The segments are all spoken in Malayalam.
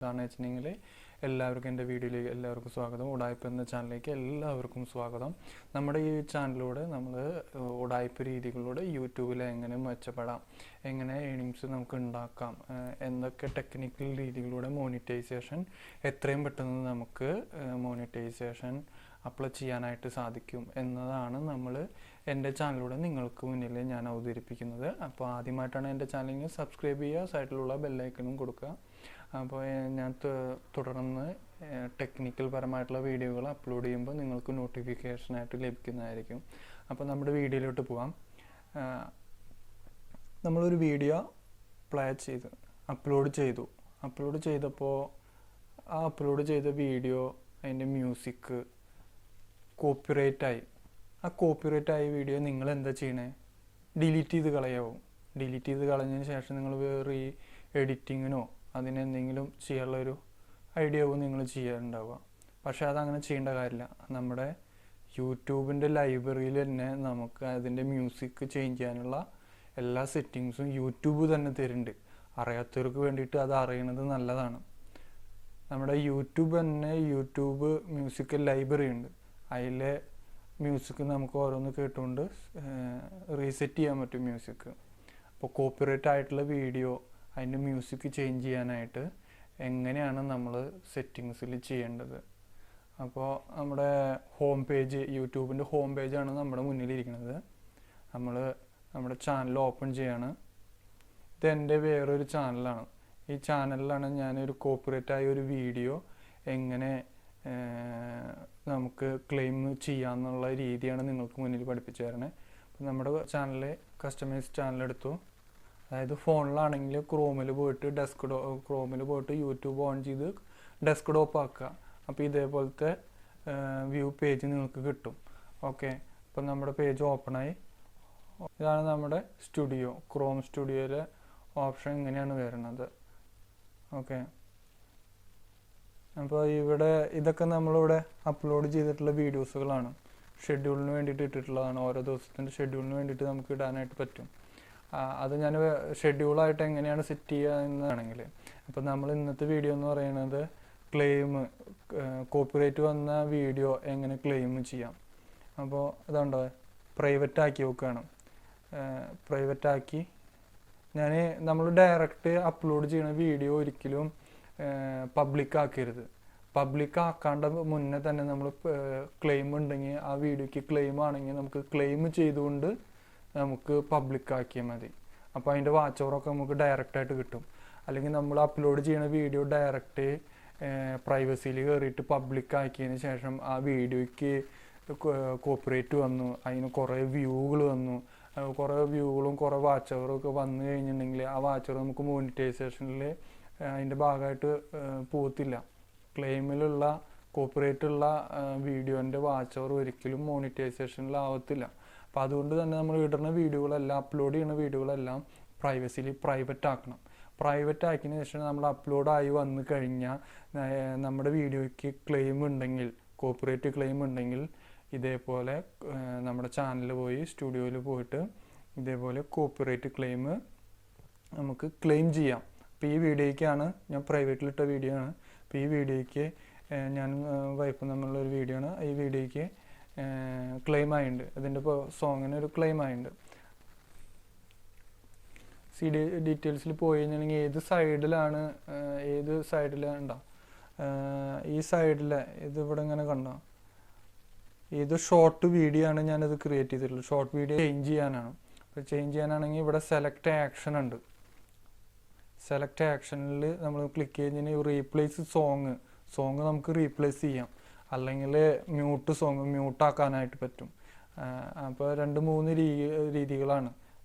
എന്താണെന്ന് വെച്ചിട്ടുണ്ടെങ്കിൽ എല്ലാവർക്കും എൻ്റെ വീഡിയോയിലേക്ക് എല്ലാവർക്കും സ്വാഗതം. ഉടായ്പ എന്ന ചാനലിലേക്ക് എല്ലാവർക്കും സ്വാഗതം. നമ്മുടെ ഈ ചാനലിലൂടെ നമ്മൾ ഉടായ്പ രീതികളിലൂടെ യൂട്യൂബിൽ എങ്ങനെ മെച്ചപ്പെടാം, എങ്ങനെ ഏണിങ്സ് നമുക്ക് ഉണ്ടാക്കാം, എന്തൊക്കെ ടെക്നിക്കൽ രീതികളിലൂടെ മോണിറ്റൈസേഷൻ എത്രയും പെട്ടെന്ന് നമുക്ക് മോണിറ്റൈസേഷൻ അപ്ലൈ ചെയ്യാനായിട്ട് സാധിക്കും എന്നതാണ് നമ്മൾ എൻ്റെ ചാനലിലൂടെ നിങ്ങൾക്ക് മുന്നിൽ ഞാൻ അവതരിപ്പിക്കുന്നത്. അപ്പോൾ ആദ്യമായിട്ടാണ് എൻ്റെ ചാനലിൽ സബ്സ്ക്രൈബ് ചെയ്യുക, സൈഡിലുള്ള ബെല്ലൈക്കണും കൊടുക്കുക. അപ്പോൾ ഞാൻ തുടർന്ന് ടെക്നിക്കൽ പരമായിട്ടുള്ള വീഡിയോകൾ അപ്ലോഡ് ചെയ്യുമ്പോൾ നിങ്ങൾക്ക് നോട്ടിഫിക്കേഷനായിട്ട് ലഭിക്കുന്നതായിരിക്കും. അപ്പോൾ നമ്മുടെ വീഡിയോയിലോട്ട് പോകാം. നമ്മളൊരു വീഡിയോ പ്ലേ ചെയ്ത് അപ്ലോഡ് ചെയ്തപ്പോൾ ആ അപ്ലോഡ് ചെയ്ത വീഡിയോ അതിൻ്റെ മ്യൂസിക് കോപ്പിറൈറ്റായി. ആ കോപ്പിറൈറ്റായ വീഡിയോ നിങ്ങൾ എന്താ ചെയ്യണേ? ഡിലീറ്റ് ചെയ്ത് കളയാവും. ഡിലീറ്റ് ചെയ്ത് കളഞ്ഞതിന് ശേഷം നിങ്ങൾ വേറെ ഈ എഡിറ്റിങ്ങിനോ അതിനെന്തെങ്കിലും ചെയ്യാനുള്ളൊരു ഐഡിയ ആവും നിങ്ങൾ ചെയ്യാറുണ്ടാവുക. പക്ഷേ അതങ്ങനെ ചെയ്യേണ്ട കാര്യമില്ല. നമ്മുടെ യൂട്യൂബിൻ്റെ ലൈബ്രറിയിൽ തന്നെ നമുക്ക് അതിൻ്റെ മ്യൂസിക് ചേഞ്ച് ചെയ്യാനുള്ള എല്ലാ സെറ്റിങ്സും യൂട്യൂബ് തന്നെ തരുന്നുണ്ട്. അറിയാത്തവർക്ക് വേണ്ടിയിട്ട് അത് അറിയണത് നല്ലതാണ്. നമ്മുടെ യൂട്യൂബ് മ്യൂസിക് ലൈബ്രറി ഉണ്ട്. അതിലെ മ്യൂസിക് നമുക്ക് ഓരോന്ന് കേട്ടുകൊണ്ട് റീസെറ്റ് ചെയ്യാൻ പറ്റും മ്യൂസിക്. അപ്പോൾ കോപ്പിറൈറ്റ് ആയിട്ടുള്ള വീഡിയോ അതിൻ്റെ മ്യൂസിക് ചേഞ്ച് ചെയ്യാനായിട്ട് എങ്ങനെയാണ് നമ്മൾ സെറ്റിങ്സിൽ ചെയ്യേണ്ടത്? അപ്പോൾ നമ്മുടെ ഹോം പേജ്, യൂട്യൂബിൻ്റെ ഹോം പേജാണ് നമ്മുടെ മുന്നിലിരിക്കുന്നത്. നമ്മുടെ ചാനൽ ഓപ്പൺ ചെയ്യാണ്. ഇതെൻ്റെ വേറൊരു ചാനലാണ്. ഈ ചാനലിലാണ് ഞാനൊരു കോപ്പിറൈറ്റായ ഒരു വീഡിയോ എങ്ങനെ നമുക്ക് ക്ലെയിം ചെയ്യാമെന്നുള്ള രീതിയാണ് നിങ്ങൾക്ക് മുന്നിൽ പഠിപ്പിച്ചു തരണേ. അപ്പോൾ നമ്മുടെ ചാനൽ കസ്റ്റമൈസ് ചാനലെടുത്തു. അതായത് ഫോണിലാണെങ്കിൽ ക്രോമിൽ പോയിട്ട് യൂട്യൂബ് ഓൺ ചെയ്ത് ഡെസ്ക്ടോപ്പ് ആക്കുക. അപ്പോൾ ഇതേപോലത്തെ വ്യൂ പേജ് നിങ്ങൾക്ക് കിട്ടും. ഓക്കെ, അപ്പം നമ്മുടെ പേജ് ഓപ്പണായി. ഇതാണ് നമ്മുടെ സ്റ്റുഡിയോ. ക്രോം സ്റ്റുഡിയോയിലെ ഓപ്ഷൻ ഇങ്ങനെയാണ് വരുന്നത്. ഓക്കെ, അപ്പോൾ ഇതൊക്കെ നമ്മളിവിടെ അപ്ലോഡ് ചെയ്തിട്ടുള്ള വീഡിയോസുകളാണ്. ഷെഡ്യൂളിന് വേണ്ടിയിട്ട് ഇട്ടിട്ടുള്ളതാണ്. ഓരോ ദിവസത്തിൻ്റെ ഷെഡ്യൂളിന് വേണ്ടിയിട്ട് നമുക്ക് ഇടാനായിട്ട് പറ്റും. അത് ഞാൻ ഷെഡ്യൂളായിട്ട് എങ്ങനെയാണ് സെറ്റ് ചെയ്യുക എന്നാണെങ്കിൽ, അപ്പോൾ നമ്മൾ ഇന്നത്തെ വീഡിയോ എന്ന് പറയുന്നത് കോപ്പിറൈറ്റ് വന്ന വീഡിയോ എങ്ങനെ ക്ലെയിം ചെയ്യാം. അപ്പോൾ അതുകൊണ്ടോ പ്രൈവറ്റ് ആക്കി വെക്കുകയാണ്. പ്രൈവറ്റാക്കി നമ്മൾ ഡയറക്റ്റ് അപ്ലോഡ് ചെയ്യുന്ന വീഡിയോ ഒരിക്കലും പബ്ലിക് ആക്കരുത്. പബ്ലിക് ആക്കാണ്ട് മുന്നേ തന്നെ നമ്മൾ ക്ലെയിം ഉണ്ടെങ്കിൽ ആ വീഡിയോയ്ക്ക് ക്ലെയിം ആണെങ്കിൽ നമുക്ക് ക്ലെയിം ചെയ്തുകൊണ്ട് നമുക്ക് പബ്ലിക് ആക്കിയാൽ മതി. അപ്പോൾ അതിൻ്റെ വാച്ച് ഓവറൊക്കെ നമുക്ക് ഡയറക്റ്റായിട്ട് കിട്ടും. അല്ലെങ്കിൽ നമ്മൾ അപ്ലോഡ് ചെയ്യുന്ന വീഡിയോ ഡയറക്റ്റ് പ്രൈവസിയിൽ കയറിയിട്ട് പബ്ലിക് ആക്കിയതിന് ശേഷം ആ വീഡിയോയ്ക്ക് കോപ്പിറൈറ്റ് വന്നു, അതിന് കുറേ വ്യൂകൾ വന്നു, കുറേ വാച്ച് ഓവറൊക്കെ വന്നു കഴിഞ്ഞിട്ടുണ്ടെങ്കിൽ ആ വാച്ച് ഓവർ നമുക്ക് മോണിറ്റൈസേഷനിൽ അതിൻ്റെ ഭാഗമായിട്ട് പോകത്തില്ല. ക്ലെയിമിലുള്ള കോപ്പിറൈറ്റുള്ള വീഡിയോൻ്റെ വാച്ച് ഓവർ ഒരിക്കലും മോണിറ്റൈസേഷനിലാവത്തില്ല. അപ്പോൾ അതുകൊണ്ട് തന്നെ നമ്മൾ ഇടുന്ന വീഡിയോകളെല്ലാം, അപ്ലോഡ് ചെയ്യുന്ന വീഡിയോകളെല്ലാം പ്രൈവറ്റ് ആക്കണം. പ്രൈവറ്റ് ആക്കിയതിന് ശേഷം നമ്മൾ അപ്ലോഡായി വന്നു കഴിഞ്ഞാൽ നമ്മുടെ വീഡിയോയ്ക്ക് ക്ലെയിം ഉണ്ടെങ്കിൽ, കോപ്പിറൈറ്റ് ക്ലെയിം ഉണ്ടെങ്കിൽ ഇതേപോലെ നമ്മുടെ ചാനലിൽ പോയി സ്റ്റുഡിയോയിൽ പോയിട്ട് ഇതേപോലെ കോപ്പിറൈറ്റ് ക്ലെയിം നമുക്ക് ക്ലെയിം ചെയ്യാം. അപ്പോൾ ഈ വീഡിയോയ്ക്കാണ് ഞാൻ പ്രൈവറ്റിലിട്ട വീഡിയോ ആണ്. അപ്പോൾ ഈ വീഡിയോയ്ക്ക് ഞാൻ വൈഫും തമ്മിലുള്ളൊരു വീഡിയോ ആണ്. ഈ വീഡിയോയ്ക്ക് ക്ലെയിം ആയിട്ടുണ്ട്. ഇതിൻ്റെ ഇപ്പോൾ സോങ്ങിന് ഒരു ക്ലെയിം ആയിട്ടുണ്ട്. ഡീറ്റെയിൽസിൽ പോയി കഴിഞ്ഞിട്ടുണ്ടെങ്കിൽ ഏത് സൈഡിലാണ് ഈ സൈഡിൽ ഇതിവിടെ ഇങ്ങനെ കണ്ടോ, ഇത് ഷോർട്ട് വീഡിയോ ആണ് ഞാനത് ക്രിയേറ്റ് ചെയ്തിട്ടുള്ളത്. ഷോർട്ട് വീഡിയോ ചേഞ്ച് ചെയ്യാനാണ്. അപ്പോൾ ചേഞ്ച് ചെയ്യാനാണെങ്കിൽ ഇവിടെ സെലക്ട് ആക്ഷൻ ഉണ്ട്. സെലക്ട് ആക്ഷനിൽ നമ്മൾ ക്ലിക്ക് ചെയ്യുന്നതിന് റീപ്ലേസ് സോങ് നമുക്ക് റീപ്ലേസ് ചെയ്യാം. അല്ലെങ്കിൽ മ്യൂട്ടാക്കാനായിട്ട് പറ്റും. അപ്പോൾ 2-3 രീതികളാണ്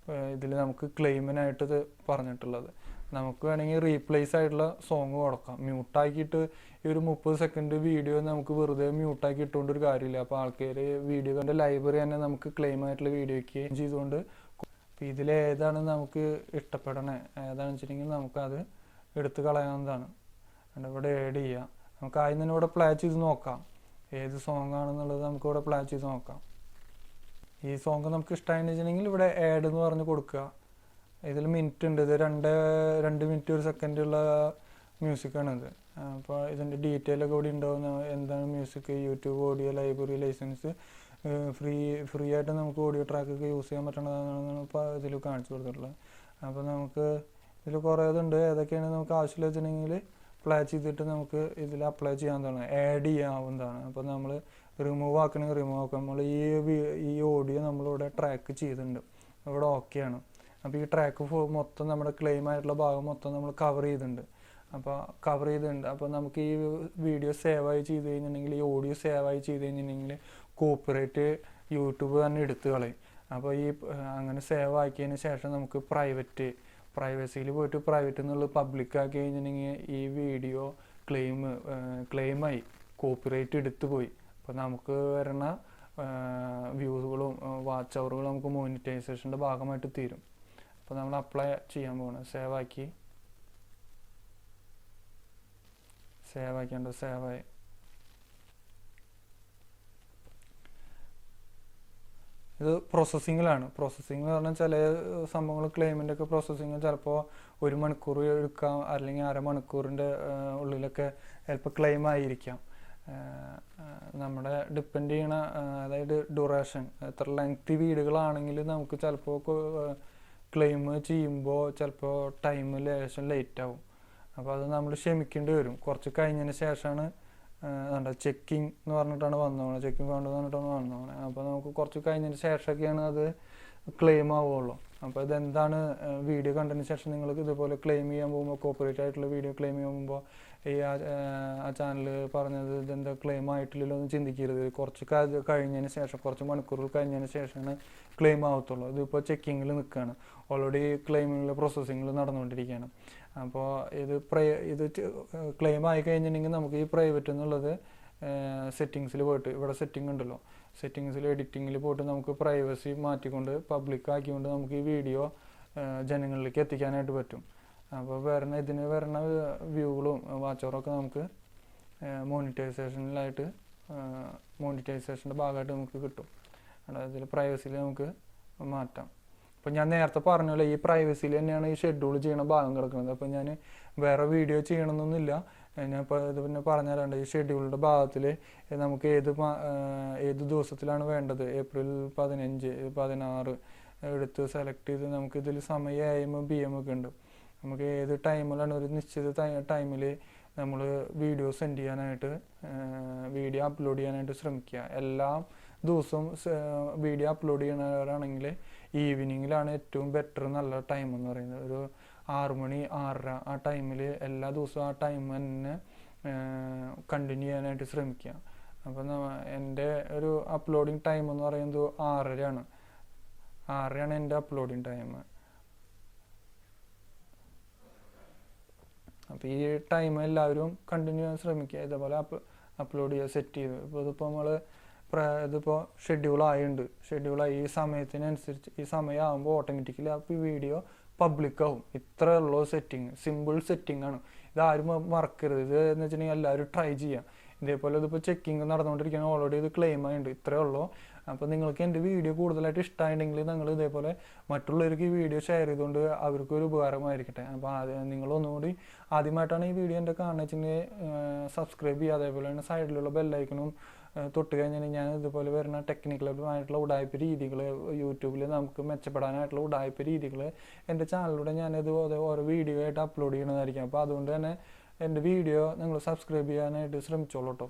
ഇതിൽ നമുക്ക് ക്ലെയിമിനായിട്ട് ഇത് പറഞ്ഞിട്ടുള്ളത്. നമുക്ക് വേണമെങ്കിൽ റീപ്ലേസ് ആയിട്ടുള്ള സോങ് കൊടുക്കാം. മ്യൂട്ടാക്കിയിട്ട് ഈ ഒരു 30 സെക്കൻഡ് വീഡിയോ നമുക്ക് വെറുതെ മ്യൂട്ടാക്കി ഇട്ടുകൊണ്ടൊരു കാര്യമില്ല. അപ്പോൾ ആൾക്കാർ വീഡിയോൻ്റെ ലൈബ്രറി തന്നെ നമുക്ക് ക്ലെയിം ആയിട്ടുള്ള വീഡിയോയ്ക്ക് ചെയ്തുകൊണ്ട്, അപ്പോൾ ഇതിലേതാണ് നമുക്ക് ഇഷ്ടപ്പെടണേ, ഏതാണെന്ന് വെച്ചിട്ടുണ്ടെങ്കിൽ നമുക്കത് എടുത്ത് കളയാവുന്നതാണ്. ഇവിടെ ആഡ് ചെയ്യാം. നമുക്ക് ആദ്യം തന്നെ ഇവിടെ പ്ലേ ചെയ്ത് നോക്കാം ഏത് സോങ് ആണെന്നുള്ളത്. നമുക്കിവിടെ പ്ലേ ചെയ്ത് നോക്കാം. ഈ സോങ് നമുക്ക് ഇഷ്ടമായെന്ന് വെച്ചിട്ടുണ്ടെങ്കിൽ ഇവിടെ ആഡ് എന്ന് പറഞ്ഞ് കൊടുക്കുക. ഇതിൽ മിനിറ്റ് ഉണ്ട്. ഇത് 2 മിനിറ്റ് 1 സെക്കൻഡുള്ള മ്യൂസിക്കാണിത്. അപ്പോൾ ഇതിൻ്റെ ഡീറ്റെയിൽ ഒക്കെ കൂടി ഉണ്ടാവുന്ന എന്താണ് music, YouTube audio library licence, free ആയിട്ട് നമുക്ക് ഓഡിയോ ട്രാക്കൊക്കെ യൂസ് ചെയ്യാൻ പറ്റണതാണ് ഇപ്പോൾ ഇതിൽ കാണിച്ചു കൊടുത്തിട്ടുള്ളത്. അപ്പോൾ നമുക്ക് ഇതിൽ കുറേ ഇതുണ്ട്. ഏതൊക്കെയാണ് നമുക്ക് ആവശ്യമില്ല വെച്ചിട്ടുണ്ടെങ്കിൽ പ്ലേ ചെയ്തിട്ട് നമുക്ക് ഇതിൽ അപ്ലൈ ചെയ്യാവുന്നതാണ്, ആഡ് ചെയ്യാവുന്നതാണ്. അപ്പോൾ നമ്മൾ റിമൂവ് ആക്കണമെങ്കിൽ റിമൂവ് ആക്കാം. നമ്മൾ ഈ ഓഡിയോ നമ്മളിവിടെ ട്രാക്ക് ചെയ്തിട്ടുണ്ട്, ഇവിടെ ഓക്കെയാണ്. അപ്പോൾ ഈ ട്രാക്ക് മൊത്തം നമ്മുടെ ക്ലെയിം ആയിട്ടുള്ള ഭാഗം മൊത്തം നമ്മൾ കവർ ചെയ്തിട്ടുണ്ട്. അപ്പോൾ നമുക്ക് ഈ വീഡിയോ സേവായി ചെയ്ത് കഴിഞ്ഞിട്ടുണ്ടെങ്കിൽ, ഈ ഓഡിയോ സേവായി ചെയ്ത് കഴിഞ്ഞിട്ടുണ്ടെങ്കിൽ കോപ്പിറൈറ്റ് യൂട്യൂബ് തന്നെ എടുത്തു കളയും. അപ്പോൾ അങ്ങനെ സേവ് ആക്കിയതിന് ശേഷം നമുക്ക് പ്രൈവസിയിൽ പോയിട്ട് പ്രൈവറ്റ് എന്നുള്ളത് പബ്ലിക് ആക്കി കഴിഞ്ഞിട്ടുണ്ടെങ്കിൽ ഈ വീഡിയോ ക്ലെയിമായി കോപ്പിറൈറ്റ് എടുത്തു പോയി. അപ്പോൾ നമുക്ക് വരുന്ന വ്യൂസുകളും വാച്ച് അവറുകളും നമുക്ക് മോണിറ്റൈസേഷൻ്റെ ഭാഗമായിട്ട് തീരും. അപ്പോൾ നമ്മൾ അപ്ലൈ ചെയ്യാൻ പോകണം. സേവാക്കി സേവായി. ഇത് പ്രോസസ്സിങ്ങിലാണ്. പ്രോസസ്സിങ് എന്ന് പറഞ്ഞാൽ ചില സംഭവങ്ങൾ ക്ലെയിമിൻ്റെ ഒക്കെ പ്രോസസ്സിങ് ചിലപ്പോൾ 1 മണിക്കൂർ എടുക്കാം, അല്ലെങ്കിൽ അരമണിക്കൂറിൻ്റെ ഉള്ളിലൊക്കെ ചിലപ്പോൾ ക്ലെയിം ആയിരിക്കാം. നമ്മുടെ ഡിപ്പെൻഡ് ചെയ്യണ, അതായത് ഡ്യൂറേഷൻ, എത്ര ലെങ്തി വീഡിയോകളാണെങ്കിൽ നമുക്ക് ചിലപ്പോൾ ക്ലെയിം ചെയ്യുമ്പോൾ ചിലപ്പോൾ ടൈം ലേശം ലേറ്റ് ആവും. അപ്പോൾ അത് നമ്മൾ ക്ഷമിക്കേണ്ടി വരും. കുറച്ച് കഴിഞ്ഞതിന് ശേഷമാണ് ചെക്കിങ് എന്ന് പറഞ്ഞിട്ടാണ് വന്നോളെ, ചെക്കിങ് ഫണ്ട് പറഞ്ഞിട്ടാണ് വന്നോളെ. അപ്പോൾ നമുക്ക് കുറച്ച് കഴിഞ്ഞതിന് ശേഷമൊക്കെയാണ് അത് ക്ലെയിം ആവുള്ളൂ. അപ്പോൾ ഇതെന്താണ്, വീഡിയോ കണ്ടതിന് ശേഷം നിങ്ങൾക്ക് ഇതുപോലെ ക്ലെയിം ചെയ്യാൻ പോകുമ്പോൾ, കോപ്പറേറ്റ് ആയിട്ടുള്ള വീഡിയോ ക്ലെയിം ചെയ്യാൻ പോകുമ്പോൾ ആ ചാനൽ പറഞ്ഞത് ഇതെന്താ ക്ലെയിം ആയിട്ടില്ലല്ലോ എന്ന് ചിന്തിക്കരുത്. കുറച്ച് കഴിഞ്ഞതിന് ശേഷം, കുറച്ച് മണിക്കൂറുകൾ കഴിഞ്ഞതിന് ശേഷമാണ് ക്ലെയിം ആവത്തുള്ളൂ. ഇതിപ്പോൾ ചെക്കിങ്ങിൽ നിൽക്കുകയാണ്, ഓൾറെഡി ക്ലെയിമിങ്ങിൽ പ്രോസസ്സിങ്ങിൽ നടന്നുകൊണ്ടിരിക്കുകയാണ്. അപ്പോൾ ഇത് ക്ലെയിം ആയി കഴിഞ്ഞിട്ടുണ്ടെങ്കിൽ നമുക്ക് ഈ പ്രൈവറ്റ് എന്നുള്ളത് സെറ്റിങ്സിൽ പോയിട്ട്, ഇവിടെ സെറ്റിംഗ് ഉണ്ടല്ലോ, സെറ്റിങ്സിൽ എഡിറ്റിങ്ങിൽ പോയിട്ട് നമുക്ക് പ്രൈവസി മാറ്റിക്കൊണ്ട് പബ്ലിക് ആക്കിക്കൊണ്ട് നമുക്ക് ഈ വീഡിയോ ജനങ്ങളിലേക്ക് എത്തിക്കാനായിട്ട് പറ്റും. അപ്പോൾ ഇതിന് വരുന്ന വ്യൂകളും വാച്ചവറൊക്കെ നമുക്ക് മോണിറ്റൈസേഷൻ്റെ ഭാഗമായിട്ട് നമുക്ക് കിട്ടും. അതിൽ പ്രൈവസിയിൽ നമുക്ക് മാറ്റാം. അപ്പോൾ ഞാൻ നേരത്തെ പറഞ്ഞല്ലോ, ഈ പ്രൈവസിയിൽ തന്നെയാണ് ഈ ഷെഡ്യൂൾ ചെയ്യണ ഭാഗം കിടക്കുന്നത്. അപ്പോൾ ഞാൻ വേറെ വീഡിയോ ചെയ്യണമെന്നൊന്നുമില്ല. ഞാൻ ഇപ്പോൾ ഇത് പിന്നെ പറഞ്ഞുതരാണ്ട്, ഈ ഷെഡ്യൂളിൻ്റെ ഭാഗത്തിൽ നമുക്ക് ഏത് ദിവസത്തിലാണ് വേണ്ടത്, ഏപ്രിൽ 15, 16 എടുത്ത് സെലക്ട് ചെയ്ത് നമുക്കിതിൽ സമയം AM PM ഒക്കെ ഉണ്ട്. നമുക്ക് ഏത് ടൈമിലാണ്, ഒരു നിശ്ചിത ടൈമിൽ നമ്മൾ വീഡിയോ സെൻഡ് ചെയ്യാനായിട്ട്, വീഡിയോ അപ്ലോഡ് ചെയ്യാനായിട്ട് ശ്രമിക്കുക. എല്ലാ ദിവസവും വീഡിയോ അപ്ലോഡ് ചെയ്യണവരാണെങ്കിൽ ഈവനിങ്ങിലാണ് ഏറ്റവും ബെറ്റർ നല്ല ടൈം എന്ന് പറയുന്നത്. ഒരു 6 മണി 6:30 ആ ടൈമിൽ എല്ലാ ദിവസവും ആ ടൈം തന്നെ കണ്ടിന്യൂ ചെയ്യാനായിട്ട് ശ്രമിക്കുക. അപ്പം എൻ്റെ ഒരു അപ്ലോഡിങ് ടൈം എന്ന് പറയുന്നത് 6:30 ആണ് എൻ്റെ അപ്ലോഡിങ് ടൈം. അപ്പോൾ ഈ ടൈം എല്ലാവരും കണ്ടിന്യൂ ചെയ്യാൻ ശ്രമിക്കുക. ഇതേപോലെ അപ്ലോഡ് ചെയ്യുക, സെറ്റ് ചെയ്ത്. ഇപ്പോൾ ഇതിപ്പോൾ ഷെഡ്യൂളായി ഈ സമയത്തിനനുസരിച്ച്, ഈ സമയമാകുമ്പോൾ ഓട്ടോമാറ്റിക്കലി അപ്പോൾ ഈ വീഡിയോ പബ്ലിക് ആവും. ഇത്ര ഉള്ളൂ സെറ്റിങ്, സിമ്പിൾ സെറ്റിംഗ് ആണ്. ഇതാരും മറക്കരുത്. ഇത് എന്ന് വെച്ചിട്ടുണ്ടെങ്കിൽ എല്ലാവരും ട്രൈ ചെയ്യാം. ഇതേപോലെ ഇതിപ്പോൾ ചെക്കിങ് നടന്നുകൊണ്ടിരിക്കുകയാണ്, ഓൾറെഡി ഇത് ക്ലെയിം ആയിട്ടുണ്ട്. ഇത്രയേ ഉള്ളൂ. അപ്പോൾ നിങ്ങൾക്ക് എൻ്റെ വീഡിയോ കൂടുതലായിട്ട് ഇഷ്ടമായിട്ടുണ്ടെങ്കിൽ നിങ്ങൾ ഇതേപോലെ മറ്റുള്ളവർക്ക് ഈ വീഡിയോ ഷെയർ ചെയ്തുകൊണ്ട് അവർക്കൊരു ഉപകാരമായിരിക്കട്ടെ. അപ്പോൾ നിങ്ങളൊന്നുകൂടി ആദ്യമായിട്ടാണ് ഈ വീഡിയോ എൻ്റെ കാണുന്നത് വെച്ചിട്ടുണ്ടെങ്കിൽ സബ്സ്ക്രൈബ് ചെയ്യുക. അതേപോലെ തന്നെ സൈഡിലുള്ള ബെല്ലൈക്കണും തൊട്ട് കഴിഞ്ഞാൽ ഞാൻ ഇതുപോലെ വരുന്ന ടെക്നിക്കലായിട്ടുള്ള ഉടായ്പ രീതികൾ, യൂട്യൂബിൽ നമുക്ക് മെച്ചപ്പെടാനായിട്ടുള്ള ഉടായ്പ രീതികൾ എൻ്റെ ചാനലിലൂടെ ഞാനിത് ഓരോ വീഡിയോ ആയിട്ട് അപ്ലോഡ് ചെയ്യണതായിരിക്കും. അപ്പോൾ അതുകൊണ്ട് തന്നെ എൻ്റെ വീഡിയോ നിങ്ങൾ സബ്സ്ക്രൈബ് ചെയ്യാനായിട്ട് ശ്രമിച്ചോളൂ കേട്ടോ.